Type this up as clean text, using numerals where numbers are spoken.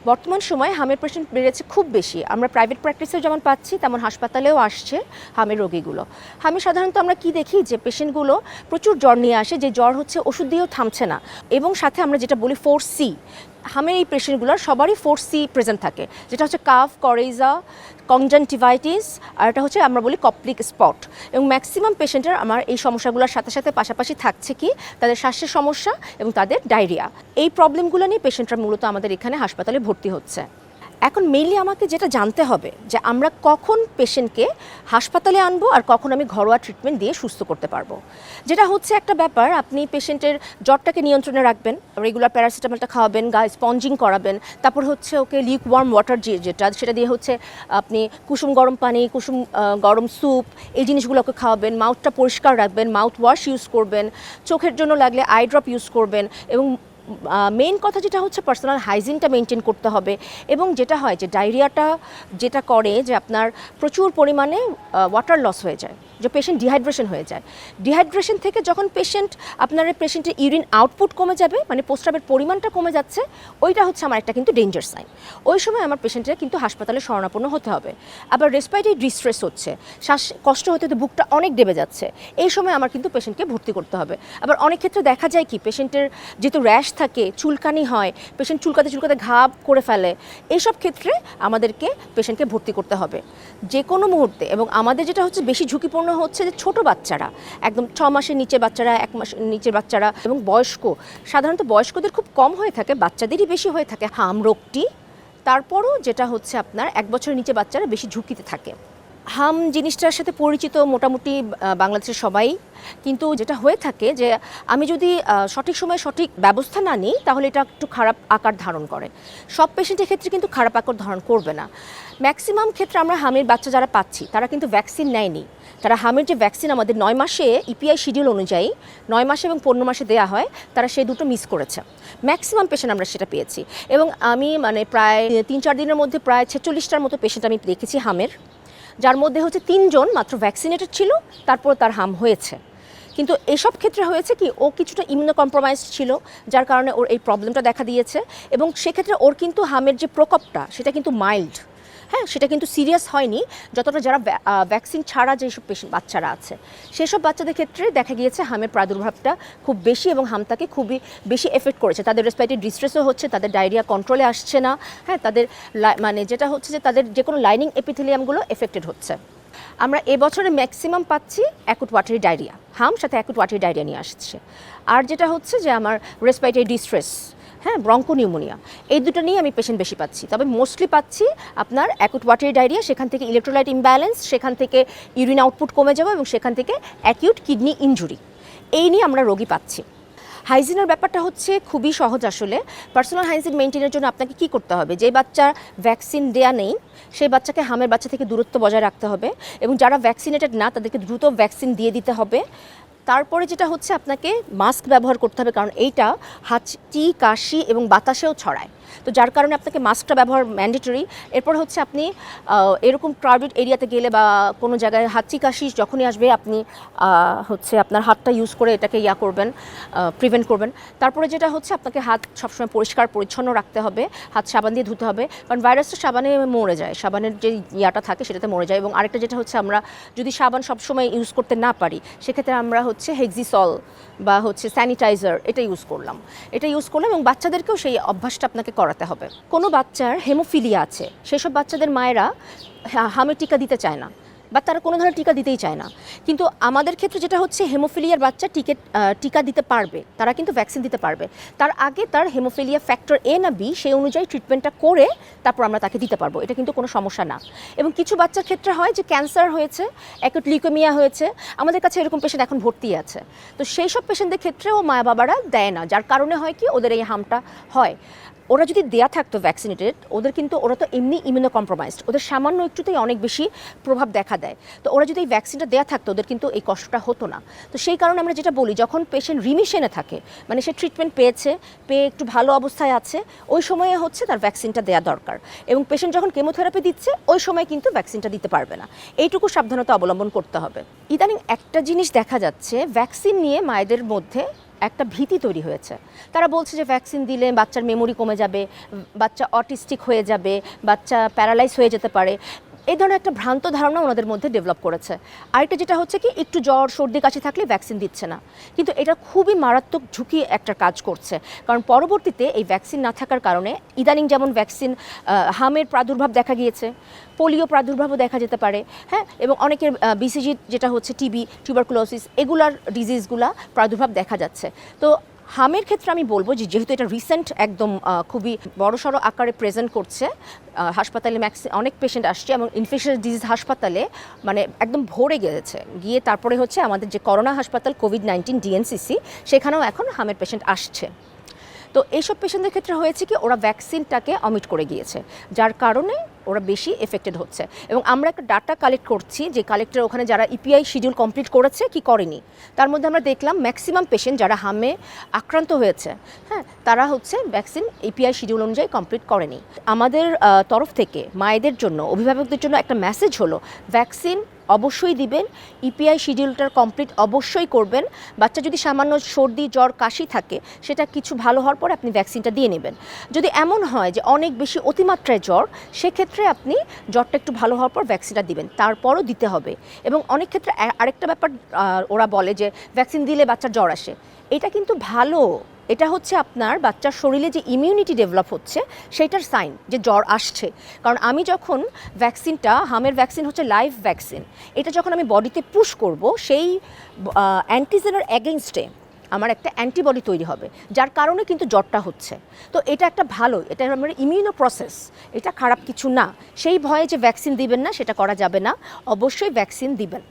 বর্তমান সময়ে হামের পেশেন্ট বেড়েছে খুব বেশি। আমরা প্রাইভেট প্র্যাকটিসেও যেমন পাচ্ছি তেমন হাসপাতালেও আসছে হামের রোগীগুলো। হামে সাধারণত আমরা কি দেখি যে পেশেন্টগুলো প্রচুর জ্বর নিয়ে আসে, যে জ্বর হচ্ছে ওষুধ দিয়েও থামছে না, এবং সাথে আমরা যেটা বলি 4C, হামের এই পেশেন্টগুলোর সবারই 4C প্রেজেন্ট থাকে, যেটা হচ্ছে কাফ, করেজা, কনজাংটিভাইটিস, আর এটা হচ্ছে আমরা বলি কপ্লিক স্পট। এবং ম্যাক্সিমাম পেশেন্টের আমার এই সমস্যাগুলোর সাথে সাথে পাশাপাশি থাকছে কি তাদের শ্বাসের সমস্যা এবং তাদের ডায়রিয়া। এই প্রবলেমগুলো নিয়ে পেশেন্টরা মূলত আমাদের এখানে হাসপাতালে ভর্তি হচ্ছে। এখন মেইনলি আমাকে যেটা জানতে হবে যে আমরা কখন পেশেন্টকে হাসপাতালে আনবো আর কখন আমি ঘরোয়া ট্রিটমেন্ট দিয়ে সুস্থ করতে পারবো। যেটা হচ্ছে একটা ব্যাপার, আপনি পেশেন্টের জ্বরটাকে নিয়ন্ত্রণে রাখবেন, রেগুলার প্যারাসিটামলটা খাওয়াবেন, গায়ে স্পঞ্জিং করাবেন, তারপর হচ্ছে ওকে লিক ওয়ার্ম ওয়াটার যেটা সেটা দিয়ে হচ্ছে আপনি কুসুম গরম পানি, কুসুম গরম স্যুপ, এই জিনিসগুলো ওকে খাওয়াবেন, মাউথটা পরিষ্কার রাখবেন, মাউথ ওয়াশ ইউজ করবেন, চোখের জন্য লাগলে আই ড্রপ ইউজ করবেন, এবং মেইন কথা যেটা হচ্ছে পার্সোনাল হাইজিনটা মেনটেন করতে হবে। এবং যেটা হয় যে ডায়রিয়াটা যেটা করে যে আপনার প্রচুর পরিমাণে ওয়াটার লস হয়ে যায়, যে পেশেন্ট ডিহাইড্রেশন হয়ে যায়। ডিহাইড্রেশন থেকে যখন আপনার পেশেন্টের ইউরিন আউটপুট কমে যাবে, মানে প্রস্রাবের পরিমাণটা কমে যাচ্ছে, ওইটা হচ্ছে আমার একটা কিন্তু ডেঞ্জার সাইন। ওই সময় আমার পেশেন্টের কিন্তু হাসপাতালে শরণাপন্ন হতে হবে। আবার রেসপিরেটরি ডিস্ট্রেস হচ্ছে, শ্বাস কষ্ট হতে হতে বুকটা অনেক দেবে যাচ্ছে, এই সময় আমার কিন্তু পেশেন্টকে ভর্তি করতে হবে। আবার অনেক ক্ষেত্রে দেখা যায় কি পেশেন্টের যেহেতু র্যাশ থাকে, চুলকানি হয়, পেশেন্ট চুলকাতে চুলকাতে ঘাব করে ফেলে, এইসব ক্ষেত্রে আমাদেরকে পেশেন্টকে ভর্তি করতে হবে যে কোনো মুহূর্তে। এবং আমাদের যেটা হচ্ছে বেশি ঝুঁকিপূর্ণ হচ্ছে যে ছোট বাচ্চারা, একদম 6 মাসের নিচে বাচ্চারা, 1 মাসের নিচের বাচ্চারা এবং বয়স্ক। সাধারণত বয়স্কদের খুব কম হয়ে থাকে, বাচ্চাদেরই বেশি হয়ে থাকে হাম রোগটি। তারপরও যেটা হচ্ছে আপনার 1 বছরের নিচে বাচ্চারা বেশি ঝুঁকিতে থাকে। হাম জিনিসটার সাথে পরিচিত মোটামুটি বাংলাদেশের সবাই, কিন্তু যেটা হয়ে থাকে যে আমি যদি সঠিক সময়ে সঠিক ব্যবস্থা না নিই তাহলে এটা একটু খারাপ আকার ধারণ করে। সব পেশেন্টের ক্ষেত্রে কিন্তু খারাপ আকার ধারণ করবে না। ম্যাক্সিমাম ক্ষেত্রে আমরা হামের বাচ্চা যারা পাচ্ছি তারা কিন্তু ভ্যাকসিন নেয়নি। তারা হামের যে ভ্যাকসিন আমাদের 9 মাসে ইপিআই শিডিউল অনুযায়ী 9 মাসে এবং 15 মাসে দেওয়া হয়, তারা সেই দুটো মিস করেছে। ম্যাক্সিমাম পেশেন্ট আমরা সেটা পেয়েছি। এবং আমি মানে প্রায় 3-4 দিনের মধ্যে প্রায় 46টার মতো পেশেন্ট আমি দেখেছি হামের, যার মধ্যে হচ্ছে 3 জন মাত্র ভ্যাকসিনেটেড ছিল, তারপর তার হাম হয়েছে। কিন্তু এসব ক্ষেত্রে হয়েছে কি ও কিছুটা ইমিউনো কম্প্রোমাইজড ছিল, যার কারণে ওর এই প্রবলেমটা দেখা দিয়েছে। এবং সেক্ষেত্রে ওর কিন্তু হামের যে প্রকোপটা সেটা কিন্তু মাইল্ড, হ্যাঁ, সেটা কিন্তু সিরিয়াস হয়নি যতটা যারা ভ্যাকসিন ছাড়া যেসব পেশেন্ট বাচ্চারা আছে সেসব বাচ্চাদের ক্ষেত্রে দেখা গিয়েছে হামের প্রাদুর্ভাবটা খুব বেশি এবং হামটাকে খুবই বেশি এফেক্ট করেছে। তাদের রেসপিরেটরি ডিস্ট্রেসও হচ্ছে, তাদের ডায়রিয়া কন্ট্রোলে আসছে না, হ্যাঁ, তাদের মানে যেটা হচ্ছে যে তাদের যে কোনো লাইনিং এপিথেলিয়ামগুলো এফেক্টেড হচ্ছে। আমরা এবছরে ম্যাক্সিমাম পাচ্ছি অ্যাকুট ওয়াটারি ডায়রিয়া, হাম সাথে অ্যাকুট ওয়াটারি ডায়রিয়া নিয়ে আসছে। আর যেটা হচ্ছে যে আমার রেসপিরেটরি ডিস্ট্রেস, হ্যাঁ, ব্রঙ্কোনিউমোনিয়া, এই দুটো নিয়ে আমি পেশেন্ট বেশি পাচ্ছি। তবে মোস্টলি পাচ্ছি আপনার অ্যাকুট ওয়াটারি ডায়রিয়া, সেখান থেকে ইলেকট্রোলাইট ইমব্যালেন্স, সেখান থেকে ইউরিন আউটপুট কমে যাওয়া এবং সেখান থেকে অ্যাকিউট কিডনি ইনজুরি, এই নিয়ে আমরা রোগী পাচ্ছি। হাইজিনের ব্যাপারটা হচ্ছে খুবই সহজ আসলে। পার্সোনাল হাইজিন মেনটেনের জন্য আপনাকে কি করতে হবে, যে বাচ্চার ভ্যাকসিন দেয়া নেই সেই বাচ্চাকে হামের বাচ্চা থেকে দূরত্ব বজায় রাখতে হবে, এবং যারা ভ্যাকসিনেটেড না তাদেরকে দ্রুত ভ্যাকসিন দিয়ে দিতে হবে। তারপরে যেটা হচ্ছে আপনাকে মাস্ক ব্যবহার করতে হবে, কারণ এইটা হাঁচি, কাশি এবং বাতাসেও ছড়ায়, তো যার কারণে আপনাকে মাস্কটা ব্যবহার ম্যান্ডেটরি। এরপর হচ্ছে আপনি এরকম ক্রাউডেড এরিয়াতে গেলে বা কোনো জায়গায় হাঁচি কাশি যখনই আসবে আপনি হচ্ছে আপনার হাতটা ইউজ করে এটাকে করবেন, প্রিভেন্ট করবেন। তারপরে যেটা হচ্ছে আপনাকে হাত সবসময় পরিষ্কার পরিচ্ছন্ন রাখতে হবে, হাত সাবান দিয়ে ধুতে হবে, কারণ ভাইরাসটা সাবানে মরে যায়, সাবানের যে থাকে সেটাতে মরে যায়। এবং আরেকটা যেটা হচ্ছে আমরা যদি সাবান সবসময় ইউজ করতে না পারি সেক্ষেত্রে আমরা হচ্ছে হেক্সিসল বা হচ্ছে স্যানিটাইজার এটা ইউজ করলাম এবং বাচ্চাদেরকেও সেই অভ্যাসটা আপনাকে করাতে হবে। কোনো বাচ্চার হেমোফিলিয়া আছে, সেসব বাচ্চাদের মায়েরা হামের টিকা দিতে চায় না বা তারা কোনো ধরনের টিকা দিতেই চায় না। কিন্তু আমাদের ক্ষেত্রে যেটা হচ্ছে হেমোফিলিয়ার বাচ্চা টিকা দিতে পারবে, তারা কিন্তু ভ্যাকসিন দিতে পারবে। তার আগে তার হেমোফিলিয়া ফ্যাক্টর A না B সেই অনুযায়ী ট্রিটমেন্টটা করে তারপর আমরা তাকে দিতে পারবো, এটা কিন্তু কোনো সমস্যা না। এবং কিছু বাচ্চার ক্ষেত্রে হয় যে ক্যান্সার হয়েছে, অ্যাকুট লিউকেমিয়া হয়েছে, আমাদের কাছে এরকম পেশেন্ট এখন ভর্তি আছে, তো সেই সব পেশেন্টদের ক্ষেত্রেও মা বাবারা দেয় না, যার কারণে হয় কি ওদের এই হামটা হয়। ওরা যদি দেয়া থাকতো ভ্যাকসিনেটেড, ওরা তো এমনি ইমিউনো কম্প্রোমাইজড, ওদের সামান্য একটুতেই অনেক বেশি প্রভাব দেখা দেয়, তো ওরা যদি এই ভ্যাকসিনটা দেয়া থাকতো ওদের কিন্তু এই কষ্টটা হতো না। তো সেই কারণে আমরা যেটা বলি, যখন পেশেন্ট রিমিশনে থাকে, মানে সে ট্রিটমেন্ট পেয়ে একটু ভালো অবস্থায় আছে, ওই সময়ে হচ্ছে তার ভ্যাকসিনটা দেওয়া দরকার। এবং পেশেন্ট যখন কেমোথেরাপি দিচ্ছে ওই সময় কিন্তু ভ্যাকসিনটা দিতে পারবে না, এইটুকু সাবধানতা অবলম্বন করতে হবে। ইদানিং একটা জিনিস দেখা যাচ্ছে, ভ্যাকসিন নিয়ে মায়েদের মধ্যে একটা ভীতি তৈরি হয়েছে। তারা বলছে যে ভ্যাকসিন দিলে বাচ্চার মেমোরি কমে যাবে, বাচ্চা অটিস্টিক হয়ে যাবে, বাচ্চা প্যারালাইজ হয়ে যেতে পারে। এই ধরনের একটা ভ্রান্ত ধারণা ওনাদের মধ্যে ডেভেলপ করেছে। আরেকটা যেটা হচ্ছে কি, একটু জ্বর সর্দি কাশি থাকলে ভ্যাকসিন দিচ্ছে না, কিন্তু এটা খুবই মারাত্মক ঝুঁকি একটা কাজ করছে। কারণ পরবর্তীতে এই ভ্যাকসিন না থাকার কারণে ইদানিং যেমন ভ্যাকসিন হামের প্রাদুর্ভাব দেখা গিয়েছে, পোলিও প্রাদুর্ভাবও দেখা যেতে পারে, হ্যাঁ, এবং অনেকের বিসিজি যেটা হচ্ছে টিবি, টিউবারকুলোসিস, এগুলার ডিজিজগুলা প্রাদুর্ভাব দেখা যাচ্ছে। তো হামের ক্ষেত্রে আমি বলবো যে যেহেতু এটা রিসেন্ট একদম খুবই বড়সড় আকারে প্রেজেন্ট করছে, হাসপাতালে অনেক পেশেন্ট আসছে এবং ইনফেকশাস ডিজিজ হাসপাতালে মানে একদম ভরে গিয়ে তারপরে হচ্ছে আমাদের যে করোনা হাসপাতাল কোভিড-19 ডিএনসিসি, সেখানেও এখন হামের পেশেন্ট আসছে। তো এইসব পেশেন্টদের ক্ষেত্রে হয়েছে কি, ওরা ভ্যাকসিনটাকে অমিট করে গিয়েছে, যার কারণে ওরা বেশি এফেক্টেড হচ্ছে। এবং আমরা একটা ডাটা কালেক্ট করছি, যে কালেক্টর ওখানে যারা ইপিআই শিডিউল কমপ্লিট করেছে কি করেনি, তার মধ্যে আমরা দেখলাম ম্যাক্সিমাম পেশেন্ট যারা হামে আক্রান্ত হয়েছে, হ্যাঁ, তারা হচ্ছে ভ্যাকসিন ইপিআই শিডিউল অনুযায়ী কমপ্লিট করেনি। আমাদের তরফ থেকে মায়েদের জন্য, অভিভাবকদের জন্য একটা মেসেজ হলো, ভ্যাকসিন অবশ্যই দিবেন, ইপিআই শিডিউলটার কমপ্লিট অবশ্যই করবেন। বাচ্চা যদি সামান্য সর্দি জ্বর কাশি থাকে, সেটা কিছু ভালো হওয়ার পর আপনি ভ্যাকসিনটা দিয়ে নেবেন। যদি এমন হয় যে অনেক বেশি অতিমাত্রায় জ্বর, সেক্ষেত্রে আপনি জ্বরটা একটু ভালো হওয়ার পর ভ্যাকসিনটা দিবেন, তারপরও দিতে হবে। এবং অনেক ক্ষেত্রে আরেকটা ব্যাপার ওরা বলে যে ভ্যাকসিন দিলে বাচ্চার জ্বর আসে, এটা কিন্তু ভালো। এটা হচ্ছে আপনার বাচ্চার শরীরে যে ইমিউনিটি ডেভেলপ হচ্ছে সেটার সাইন যে জ্বর আসছে। কারণ আমি যখন ভ্যাকসিনটা, হামের ভ্যাকসিন হচ্ছে লাইভ ভ্যাকসিন, এটা যখন আমি বডিতে পুশ করব, সেই অ্যান্টিজেনের এগেইনস্টে আমার একটা অ্যান্টিবডি তৈরি হবে, যার কারণে কিন্তু জ্বরটা হচ্ছে। তো এটা একটা ভালো, এটা আমার ইমিউনো প্রসেস, এটা খারাপ কিছু না। সেই ভয়ে যে ভ্যাকসিন দিবেন না, সেটা করা যাবে না, অবশ্যই ভ্যাকসিন দিবেন।